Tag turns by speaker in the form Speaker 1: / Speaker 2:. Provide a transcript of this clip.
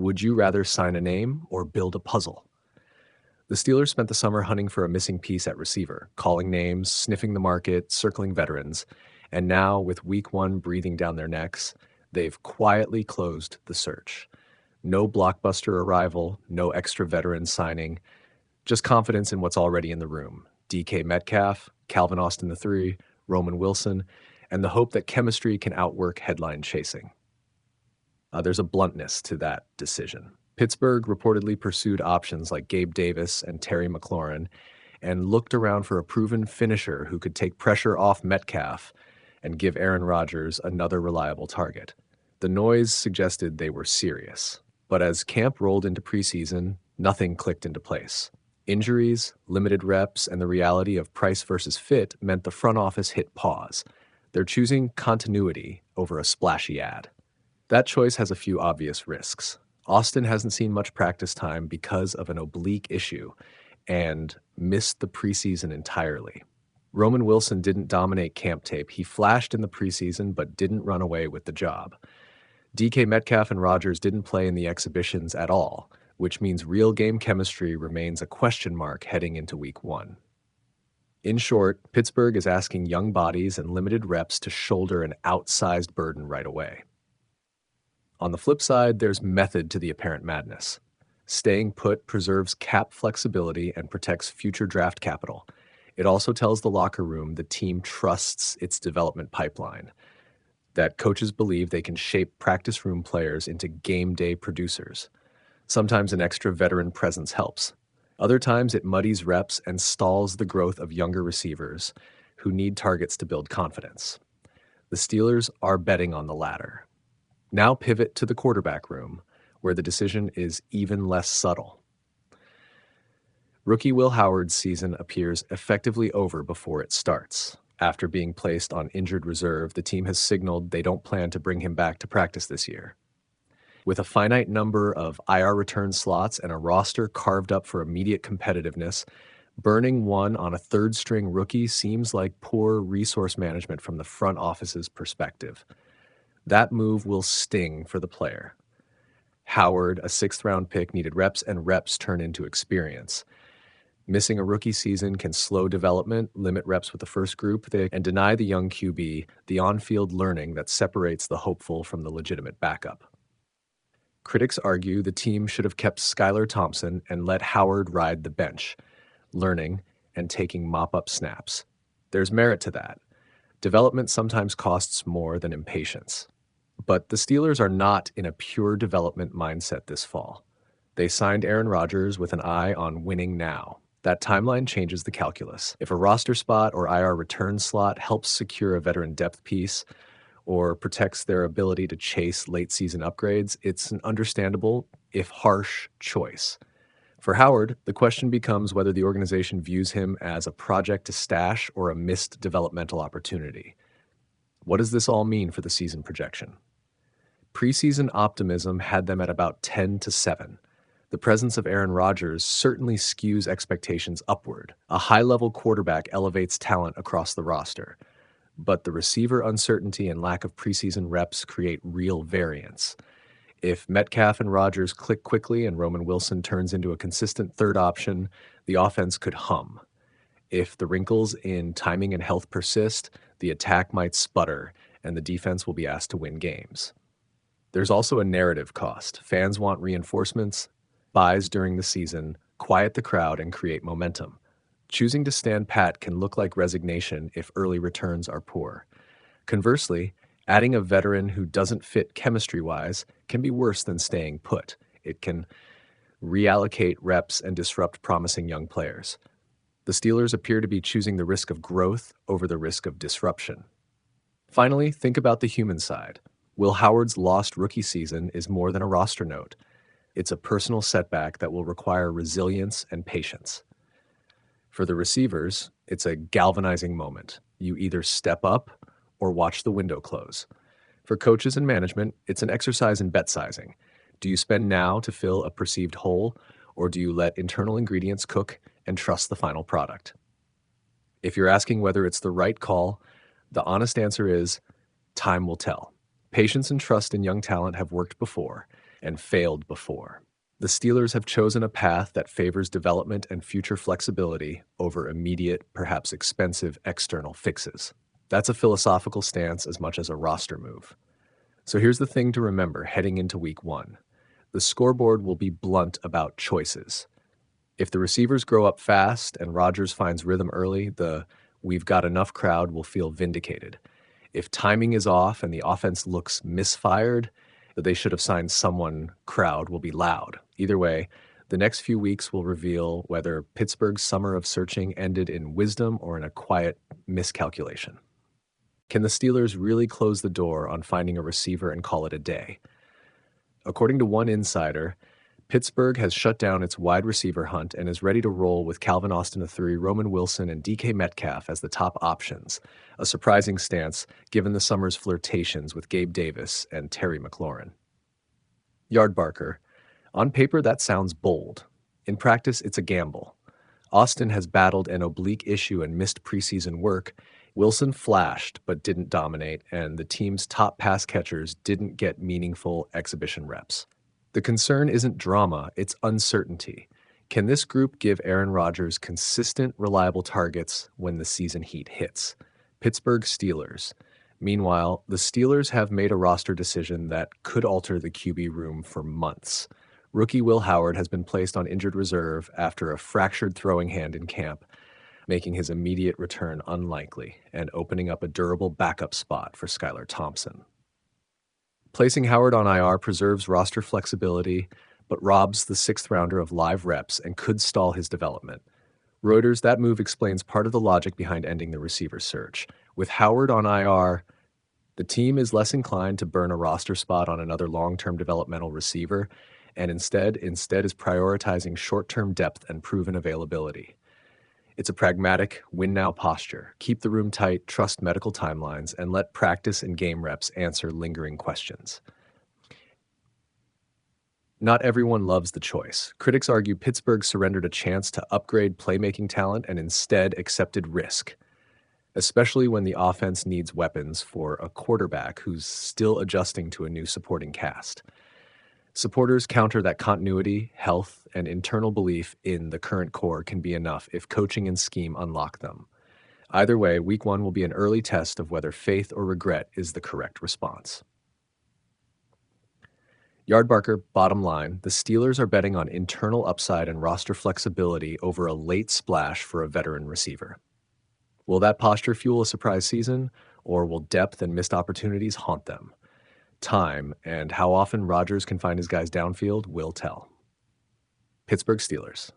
Speaker 1: Would you rather sign a name or build a puzzle? The Steelers spent the summer hunting for a missing piece at receiver, calling names, sniffing the market, circling veterans, and now, with week one breathing down their necks, they've quietly closed the search. No blockbuster arrival, no extra veteran signing, just confidence in what's already in the room. DK Metcalf, Calvin Austin III, Roman Wilson, and the hope that chemistry can outwork headline chasing. There's a bluntness to that decision. Pittsburgh reportedly pursued options like Gabe Davis and Terry McLaurin and looked around for a proven finisher who could take pressure off Metcalf and give Aaron Rodgers another reliable target. The noise suggested they were serious. But as camp rolled into preseason, nothing clicked into place. Injuries, limited reps, and the reality of price versus fit meant the front office hit pause. They're choosing continuity over a splashy ad. That choice has a few obvious risks. Austin hasn't seen much practice time because of an oblique issue and missed the preseason entirely. Roman Wilson didn't dominate camp tape. He flashed in the preseason but didn't run away with the job. DK Metcalf and Rodgers didn't play in the exhibitions at all, which means real game chemistry remains a question mark heading into week one. In short, Pittsburgh is asking young bodies and limited reps to shoulder an outsized burden right away. On the flip side, there's method to the apparent madness. Staying put preserves cap flexibility and protects future draft capital. It also tells the locker room the team trusts its development pipeline, that coaches believe they can shape practice room players into game day producers. Sometimes an extra veteran presence helps. Other times it muddies reps and stalls the growth of younger receivers who need targets to build confidence. The Steelers are betting on the latter. Now pivot to the quarterback room, where the decision is even less subtle. Rookie Will Howard's season appears effectively over before it starts. After being placed on injured reserve, the team has signaled they don't plan to bring him back to practice this year. With a finite number of IR return slots and a roster carved up for immediate competitiveness, burning one on a third-string rookie seems like poor resource management from the front office's perspective. That move will sting for the player. Howard, a sixth-round pick, needed reps, and reps turn into experience. Missing a rookie season can slow development, limit reps with the first group, and deny the young QB the on-field learning that separates the hopeful from the legitimate backup. Critics argue the team should have kept Skylar Thompson and let Howard ride the bench, learning and taking mop-up snaps. There's merit to that. Development sometimes costs more than impatience. But the Steelers are not in a pure development mindset this fall. They signed Aaron Rodgers with an eye on winning now. That timeline changes the calculus. If a roster spot or IR return slot helps secure a veteran depth piece or protects their ability to chase late-season upgrades, it's an understandable, if harsh, choice. For Howard, the question becomes whether the organization views him as a project to stash or a missed developmental opportunity. What does this all mean for the season projection? Preseason optimism had them at about 10-7. The presence of Aaron Rodgers certainly skews expectations upward. A high-level quarterback elevates talent across the roster. But the receiver uncertainty and lack of preseason reps create real variance. If Metcalf and Rodgers click quickly and Roman Wilson turns into a consistent third option, the offense could hum. If the wrinkles in timing and health persist, the attack might sputter, and the defense will be asked to win games. There's also a narrative cost. Fans want reinforcements, buys during the season, quiet the crowd, and create momentum. Choosing to stand pat can look like resignation if early returns are poor. Conversely, adding a veteran who doesn't fit chemistry-wise can be worse than staying put. It can reallocate reps and disrupt promising young players. The Steelers appear to be choosing the risk of growth over the risk of disruption. Finally, think about the human side. Will Howard's lost rookie season is more than a roster note. It's a personal setback that will require resilience and patience. For the receivers, it's a galvanizing moment. You either step up or watch the window close. For coaches and management, it's an exercise in bet sizing. Do you spend now to fill a perceived hole, or do you let internal ingredients cook and trust the final product? If you're asking whether it's the right call, the honest answer is time will tell. Patience and trust in young talent have worked before, and failed before. The Steelers have chosen a path that favors development and future flexibility over immediate, perhaps expensive external fixes. That's a philosophical stance as much as a roster move. So here's the thing to remember heading into week 1. The scoreboard will be blunt about choices. If the receivers grow up fast and Rodgers finds rhythm early, the "we've got enough" crowd will feel vindicated. If timing is off and the offense looks misfired, that they should have signed someone crowd will be loud. Either way, the next few weeks will reveal whether Pittsburgh's summer of searching ended in wisdom or in a quiet miscalculation. Can the Steelers really close the door on finding a receiver and call it a day? According to one insider, Pittsburgh has shut down its wide receiver hunt and is ready to roll with Calvin Austin III, Roman Wilson, and DK Metcalf as the top options, a surprising stance given the summer's flirtations with Gabe Davis and Terry McLaurin. Yardbarker. On paper, that sounds bold. In practice, it's a gamble. Austin has battled an oblique issue and missed preseason work. Wilson flashed but didn't dominate, and the team's top pass catchers didn't get meaningful exhibition reps. The concern isn't drama, it's uncertainty. Can this group give Aaron Rodgers consistent, reliable targets when the season heat hits? Pittsburgh Steelers. Meanwhile, the Steelers have made a roster decision that could alter the QB room for months. Rookie Will Howard has been placed on injured reserve after a fractured throwing hand in camp, making his immediate return unlikely and opening up a durable backup spot for Skylar Thompson. Placing Howard on IR preserves roster flexibility, but robs the sixth-rounder of live reps and could stall his development. Reuters, that move explains part of the logic behind ending the receiver search. With Howard on IR, the team is less inclined to burn a roster spot on another long-term developmental receiver, and instead is prioritizing short-term depth and proven availability. It's a pragmatic, win-now posture. Keep the room tight, trust medical timelines, and let practice and game reps answer lingering questions. Not everyone loves the choice. Critics argue Pittsburgh surrendered a chance to upgrade playmaking talent and instead accepted risk, especially when the offense needs weapons for a quarterback who's still adjusting to a new supporting cast. Supporters counter that continuity, health, and internal belief in the current core can be enough if coaching and scheme unlock them. Either way, week 1 will be an early test of whether faith or regret is the correct response. Yardbarker, bottom line, the Steelers are betting on internal upside and roster flexibility over a late splash for a veteran receiver. Will that posture fuel a surprise season, or will depth and missed opportunities haunt them? Time and how often Rodgers can find his guys downfield will tell. Pittsburgh Steelers.